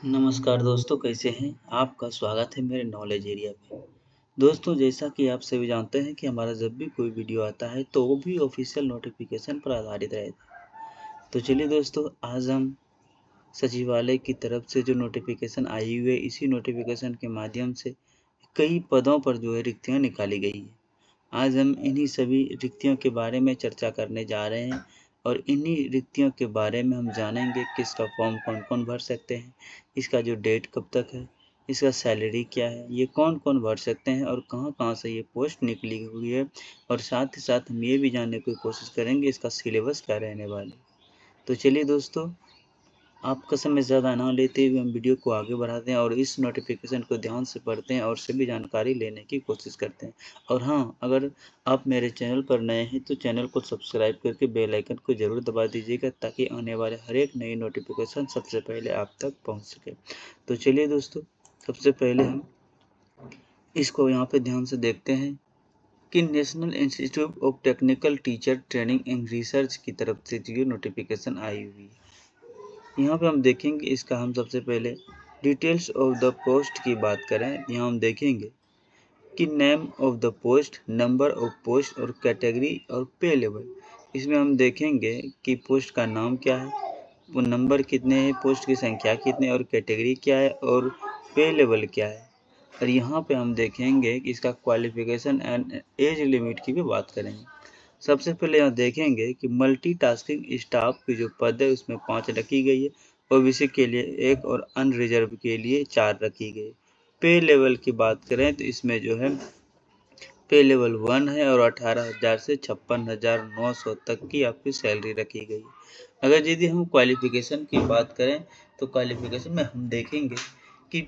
नमस्कार दोस्तों, कैसे हैं? आपका स्वागत है मेरे नॉलेज एरिया पे। दोस्तों, जैसा कि आप सभी जानते हैं कि हमारा जब भी कोई वीडियो आता है तो वो भी ऑफिशियल नोटिफिकेशन पर आधारित रहता है। तो चलिए दोस्तों, आज हम सचिवालय की तरफ से जो नोटिफिकेशन आई हुई है, इसी नोटिफिकेशन के माध्यम से कई पदों पर जो है रिक्तियाँ निकाली गई है। आज हम इन्हीं सभी रिक्तियों के बारे में चर्चा करने जा रहे हैं और इन्हीं रिक्तियों के बारे में हम जानेंगे कि इसका फॉर्म कौन-कौन भर सकते हैं, इसका जो डेट कब तक है, इसका सैलरी क्या है, ये कौन-कौन भर सकते हैं और कहाँ-कहाँ से ये पोस्ट निकली हुई है और साथ ही साथ हम ये भी जानने की कोशिश करेंगे इसका सिलेबस क्या रहने वाला है। तो चलिए दोस्तों, आपका समय ज़्यादा ना लेते हुए हम वीडियो को आगे बढ़ाते हैं और इस नोटिफिकेशन को ध्यान से पढ़ते हैं और सभी जानकारी लेने की कोशिश करते हैं। और हाँ, अगर आप मेरे चैनल पर नए हैं तो चैनल को सब्सक्राइब करके बेल आइकन को ज़रूर दबा दीजिएगा ताकि आने वाले हर एक नई नोटिफिकेशन सबसे पहले आप तक पहुँच सके। तो चलिए दोस्तों, सबसे पहले हम इसको यहाँ पे ध्यान से देखते हैं कि national institute of technical teacher training and research की तरफ से जो नोटिफिकेशन आई हुई है। यहाँ पे हम देखेंगे इसका हम सबसे पहले डिटेल्स ऑफ द पोस्ट की बात करें। यहाँ हम देखेंगे कि name of the post, number of post और कैटेगरी और पे लेवल। इसमें हम देखेंगे कि पोस्ट का नाम क्या है, वो नंबर कितने हैं, पोस्ट की संख्या कितनी है और कैटेगरी क्या है और पे लेवल क्या है। और यहाँ पे हम देखेंगे कि इसका क्वालिफिकेशन एंड एज लिमिट की भी बात करेंगे। सबसे पहले यहाँ देखेंगे कि मल्टीटास्किंग स्टाफ की जो पद है उसमें 5 रखी गई है, ओबीसी के लिए 1 और अनरिजर्व के लिए 4 रखी गई। पे लेवल की बात करें तो इसमें जो है पे लेवल 1 है और 18,000 से 56,900 तक की आपकी सैलरी रखी गई है। अगर यदि हम क्वालिफिकेशन की बात करें तो क्वालिफिकेशन में हम देखेंगे कि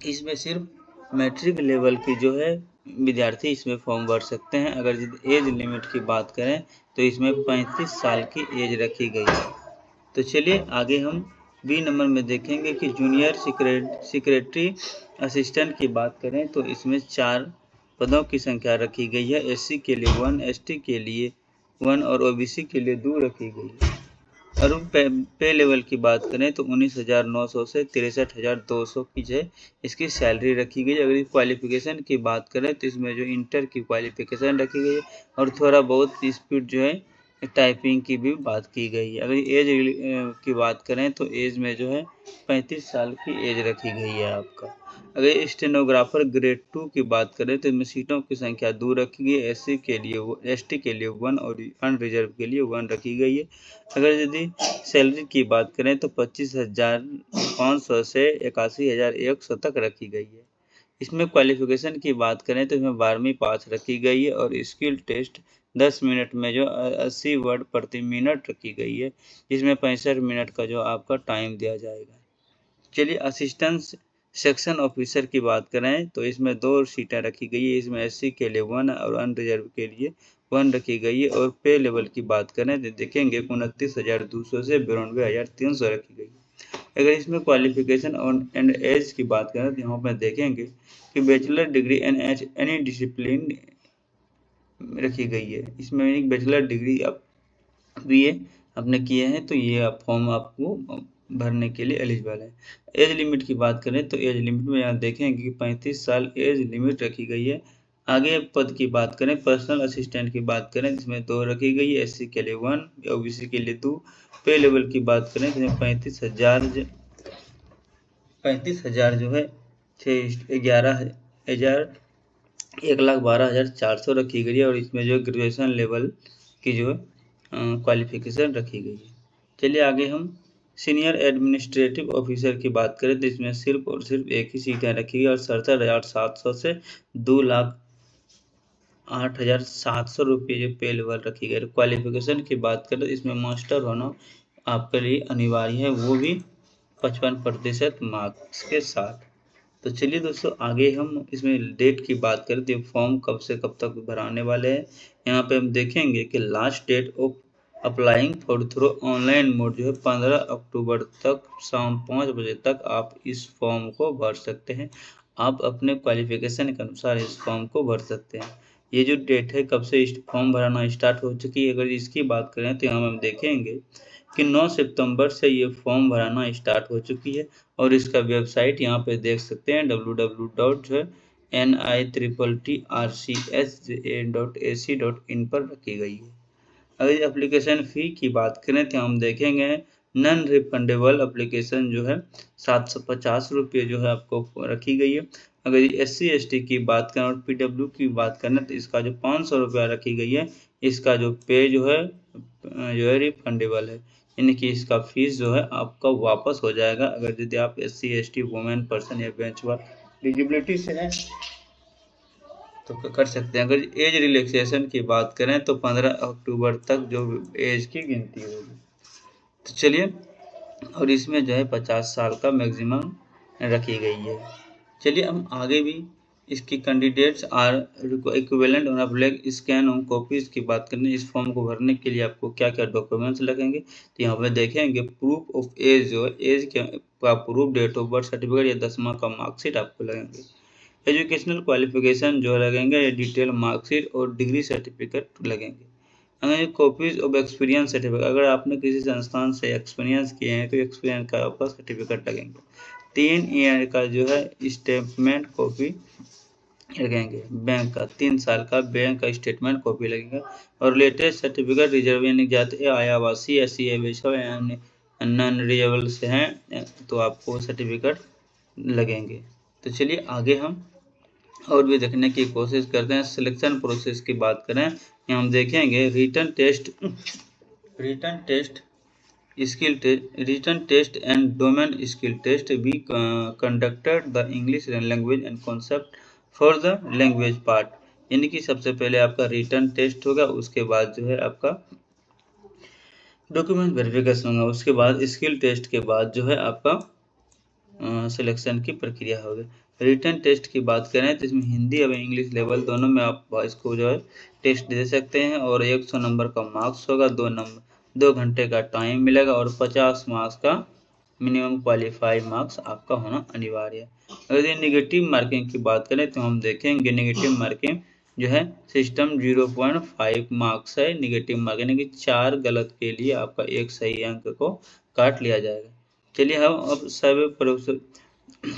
इसमें सिर्फ मैट्रिक लेवल की जो है विद्यार्थी इसमें फॉर्म भर सकते हैं। अगर यदि एज लिमिट की बात करें तो इसमें 35 साल की एज रखी गई है। तो चलिए आगे हम बी नंबर में देखेंगे कि जूनियर सेक्रेटरी असिस्टेंट की बात करें तो इसमें 4 पदों की संख्या रखी गई है। एससी के लिए 1, एसटी के लिए 1 और ओबीसी के लिए 2 रखी गई है। और पे लेवल की बात करें तो 19,900 से 63,200 की जो है इसकी सैलरी रखी गई है। अगर क्वालिफिकेशन की बात करें तो इसमें जो इंटर की क्वालिफिकेशन रखी गई है और थोड़ा बहुत स्पीड जो है टाइपिंग की भी बात की गई है। अगर एज की बात करें तो एज में जो है 35 साल की एज रखी गई है आपका। अगर स्टेनोग्राफर ग्रेड 2 की बात करें तो इसमें सीटों की संख्या 2 रखी गई है। एससी के लिए, एसटी के लिए 1 और अनरिजर्व के लिए 1 रखी गई है। अगर यदि सैलरी की बात करें तो 25,500 से 81,100 तक रखी गई है। इसमें क्वालिफिकेशन की बात करें तो इसमें 12वीं पास रखी गई है और स्किल टेस्ट 10 मिनट में जो 80 वर्ड प्रति मिनट रखी गई है, जिसमें 65 मिनट का जो आपका टाइम दिया जाएगा। चलिए असिस्टेंट सेक्शन ऑफिसर की बात करें तो इसमें 2 सीटें रखी गई है। इसमें एससी के लिए 1 और अनरिजर्व के लिए 1 रखी गई है। और पे लेवल की बात करें तो देखेंगे 29,200 से 92,300 रखी गई है। अगर इसमें क्वालिफिकेशन और एंड एज की बात करें तो यहाँ पर देखेंगे कि bachelor degree in any discipline रखी गई है। इसमें एक बैचलर डिग्री आप बीए आपने किए हैं तो ये फॉर्म आपको भरने के लिए एलिजिबल है। एज लिमिट की बात करें तो एज लिमिट में यहाँ देखेंगे कि 35 साल एज लिमिट रखी गई है। आगे पद की बात करें, पर्सनल असिस्टेंट की बात करें जिसमें 2 रखी गई है। एससी के लिए 1, ओबीसी के लिए 2। पे लेवल की बात करें जिसमें 35,000 जो है 11,000 1,12,400 रखी गई है और इसमें जो ग्रेजुएशन लेवल की जो क्वालिफिकेशन रखी गई है। चलिए आगे हम सीनियर एडमिनिस्ट्रेटिव ऑफिसर की बात करें तो इसमें सिर्फ और सिर्फ एक ही सीट रखी गई और 67,700 से 2,08,700 रुपये जो पे लेवल रखी गई। क्वालिफिकेशन की बात करें तो इसमें मास्टर होना आपके लिए अनिवार्य है, वो भी 55% मार्क्स के साथ। तो चलिए दोस्तों आगे हम इसमें डेट की बात करें तो फॉर्म कब से कब तक भराने वाले हैं। यहाँ पे हम देखेंगे कि last date of applying for through online mode जो है 15 अक्टूबर तक शाम 5 बजे तक आप इस फॉर्म को भर सकते हैं। आप अपने क्वालिफिकेशन के अनुसार इस फॉर्म को भर सकते हैं। ये जो डेट है कब से फॉर्म भराना स्टार्ट हो चुकी है, अगर इसकी बात करें तो यहाँ हम देखेंगे कि 9 सितंबर से ये फॉर्म भराना स्टार्ट हो चुकी है और इसका वेबसाइट यहाँ पे देख सकते हैं www.nittrcsa.ac.in पर रखी गई है। अगर एप्लीकेशन फ़ी की बात करें तो हम देखेंगे नॉन रिफंडेबल एप्लीकेशन जो है 750 रुपये जो है आपको रखी गई है। अगर SC/ST की बात करें और PW की बात करें तो इसका जो 500 रुपया रखी गई है, इसका जो पे जो है रिफंडेबल है, यानी कि इसका फीस जो है आपका वापस हो जाएगा अगर यदि आप SC/ST वुमेन पर्सन या बेंचमार्क डिसेबिलिटी से हैं तो कर सकते हैं। अगर एज रिलैक्सेशन की बात करें तो 15 अक्टूबर तक जो एज की गिनती होगी। तो चलिए, और इसमें जो है 50 साल का मैक्सिमम रखी गई है। चलिए हम आगे भी इसकी candidates are equivalent on black scan on copies की बात करें। इस फॉर्म को भरने के लिए आपको क्या क्या डॉक्यूमेंट्स लगेंगे तो यहाँ पे देखेंगे प्रूफ ऑफ एज जो है एज का proof, date of birth certificate या 10वां का मार्कशीट आपको लगेंगे। एजुकेशनल क्वालिफिकेशन जो लगेंगे या डिटेल मार्कशीट और डिग्री सर्टिफिकेट लगेंगे। अगर कॉपीज ऑफ एक्सपीरियंस सर्टिफिकेट, अगर आपने किसी संस्थान से एक्सपीरियंस किए हैं तो एक्सपीरियंस का आपका सर्टिफिकेट लगेंगे। 3 ईयर का जो है स्टेटमेंट कॉपी लगेंगे। बैंक का 3 साल का बैंक का स्टेटमेंट कॉपी लगेगा और लेटेस्ट सर्टिफिकेट रिजर्व यानी जाते आयावासी SC यानी नॉन रिजर्वेबल से हैं तो आपको सर्टिफिकेट लगेंगे। तो चलिए आगे हम और भी देखने की कोशिश करते हैं। सिलेक्शन प्रोसेस की बात करें यहाँ हम देखेंगे written test and domain skill test be conducted the English language and concept for the language part, यानी कि सबसे पहले आपका रिटन टेस्ट होगा, उसके बाद जो है आपका डॉक्यूमेंट वेरिफिकेशन होगा, उसके बाद स्किल टेस्ट के बाद जो है आपका सिलेक्शन की प्रक्रिया होगी। रिटन टेस्ट की बात करें तो इसमें हिंदी और इंग्लिश लेवल दोनों में आप इसको जो है टेस्ट दे सकते हैं और 100 नंबर का मार्क्स होगा, 2 घंटे का टाइम मिलेगा और 50 मार्क्स का मिनिमम क्वालिफाई मार्क्स आपका होना अनिवार्य है। अगर नेगेटिव मार्किंग की बात करें तो हम देखेंगे नेगेटिव मार्किंग जो है सिस्टम 0.5 मार्क्स है नेगेटिव मार्किंग, यानी कि 4 गलत के लिए आपका 1 सही अंक को काट लिया जाएगा। चलिए हम अब सभी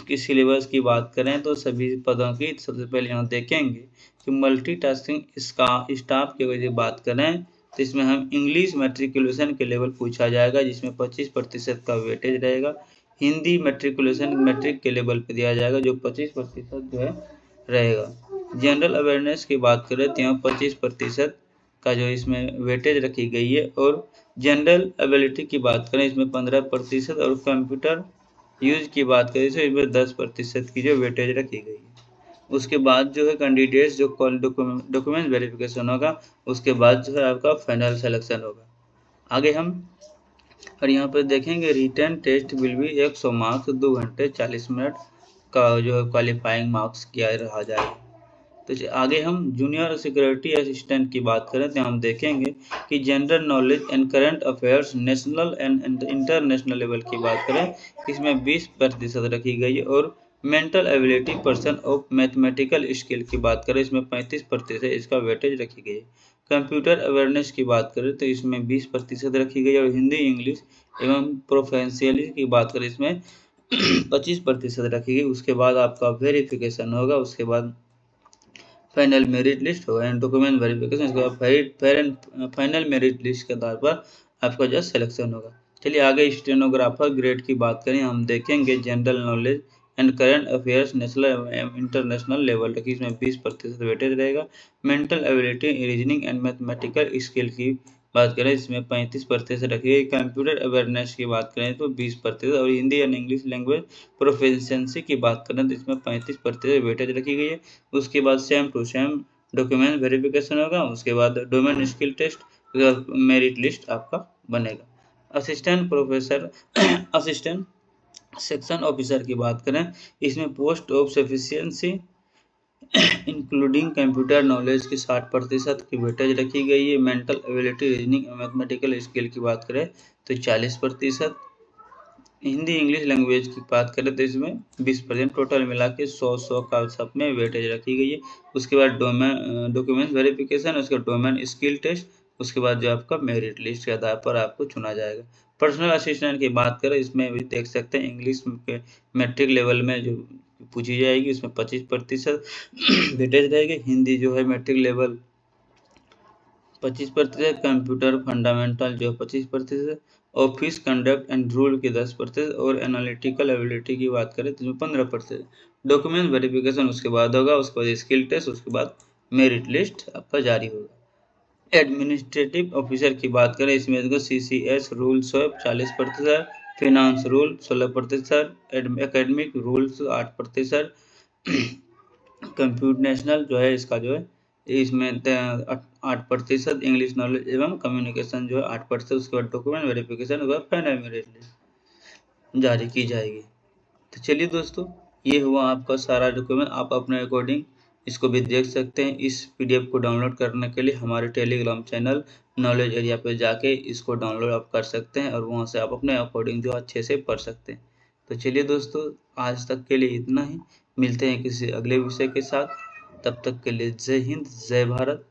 की सिलेबस की बात करें तो सभी पदों की सबसे पहले यहाँ देखेंगे कि मल्टीटास्किंग स्टाफ की अगर बात करें तो इसमें हम इंग्लिश मैट्रिकुलेशन के लेवल पूछा जाएगा जिसमें 25% का वेटेज रहेगा। हिंदी मैट्रिकुलेशन मैट्रिक के लेवल पे दिया जाएगा जो 25% जो है रहेगा। जनरल अवेयरनेस की बात करें तो यहाँ 25% का जो इसमें वेटेज रखी गई है और जनरल एबिलिटी की बात करें इसमें 15% और कंप्यूटर यूज की बात करें तो इसमें 10% की जो वेटेज रखी गई है। उसके बाद जो है कैंडिडेट्स जो डॉक्यूमेंट वेरिफिकेशन होगा उसके बाद जो है आपका फाइनल सिलेक्शन होगा। आगे हम और यहाँ पर देखेंगे रिटन टेस्ट विल भी 100 मार्क्स 2 घंटे 40 मिनट का जो है क्वालिफाइंग मार्क्स किया रहा जाएगा। तो आगे हम जूनियर सिक्योरिटी असिस्टेंट की बात करें तो हम देखेंगे कि general knowledge and current affairs national and international level की बात करें इसमें 20% रखी गई है और mental ability person of mathematical skill की बात करें इसमें 35% इसका वेटेज रखी गई है। कंप्यूटर अवेयरनेस की बात करें तो इसमें 20% रखी गई है और हिंदी इंग्लिश एवं प्रोफेशनली की बात करें इसमें 25% रखी गई। उसके बाद आपका वेरिफिकेशन होगा, उसके बाद फाइनल मेरिट लिस्ट होगा एंड डॉक्यूमेंट वेरिफिकेशन, इसके बाद फाइनल मेरिट लिस्ट के आधार पर आपका जो सिलेक्शन होगा। चलिए आगे स्टेनोग्राफर ग्रेड की बात करें हम देखेंगे general knowledge and current affairs national एवं इंटरनेशनल लेवल तक इसमें 20% वेटेज रहेगा। Mental ability reasoning and mathematical skill की बात करें इसमें 35% रखी गई। कंप्यूटर अवेयरनेस की बात करें तो 20% और Hindi and English language proficiency की बात करें तो इसमें 35% वेटेज रखी गई है। उसके बाद same to same document verification होगा, उसके बाद domain skill test, merit list आपका बनेगा। असिस्टेंट सेक्शन ऑफिसर की बात करें इसमें post of sufficiency including computer knowledge की 60% की वेटेज रखी गई है। मेंटल एबिलिटी रीजनिंग और मैथमेटिकल स्किल की बात करें तो 40%। हिंदी इंग्लिश लैंग्वेज की बात करें तो इसमें 20%, टोटल मिला के 100 का सब में वेटेज रखी गई है। उसके बाद डॉक्यूमेंट वेरिफिकेशन, उसके डोमेन स्किल टेस्ट, उसके बाद जो आपका मेरिट लिस्ट के आधार पर आपको चुना जाएगा। पर्सनल असिस्टेंट की बात करें, इसमें भी देख सकते हैं इंग्लिश के मैट्रिक लेवल में जो पूछी जाएगी उसमें 25% वेटेज रहेगी। हिंदी जो है मैट्रिक लेवल 25%, कंप्यूटर फंडामेंटल जो 25%, ऑफिस कंडक्ट एंड रूल की 10% और एनालिटिकल एबिलिटी की बात करें तो इसमें 15%। डॉक्यूमेंट वेरिफिकेशन उसके बाद होगा, उसके बाद स्किल टेस्ट, उसके बाद मेरिट लिस्ट आपका जारी होगा। एडमिनिस्ट्रेटिव ऑफिसर की बात करें, इसमें देखो CCS rule 40%, finance rule 16%, academic rules 8%, computational जो है इसका जो है इसमें 8%, इंग्लिश नॉलेज एवं कम्युनिकेशन जो है 8%। उसके बाद डॉक्यूमेंट वेरिफिकेशन व फाइनल मेरिट लिस्ट जारी की जाएगी। तो चलिए दोस्तों, ये हुआ आपका सारा डॉक्यूमेंट। आप अपने अकॉर्डिंग इसको भी देख सकते हैं। इस PDF को डाउनलोड करने के लिए हमारे टेलीग्राम चैनल नॉलेज एरिया पे जाके इसको डाउनलोड आप कर सकते हैं और वहाँ से आप अपने अकॉर्डिंग जो अच्छे से पढ़ सकते हैं। तो चलिए दोस्तों, आज तक के लिए इतना ही। मिलते हैं किसी अगले विषय के साथ। तब तक के लिए जय हिंद, जय भारत।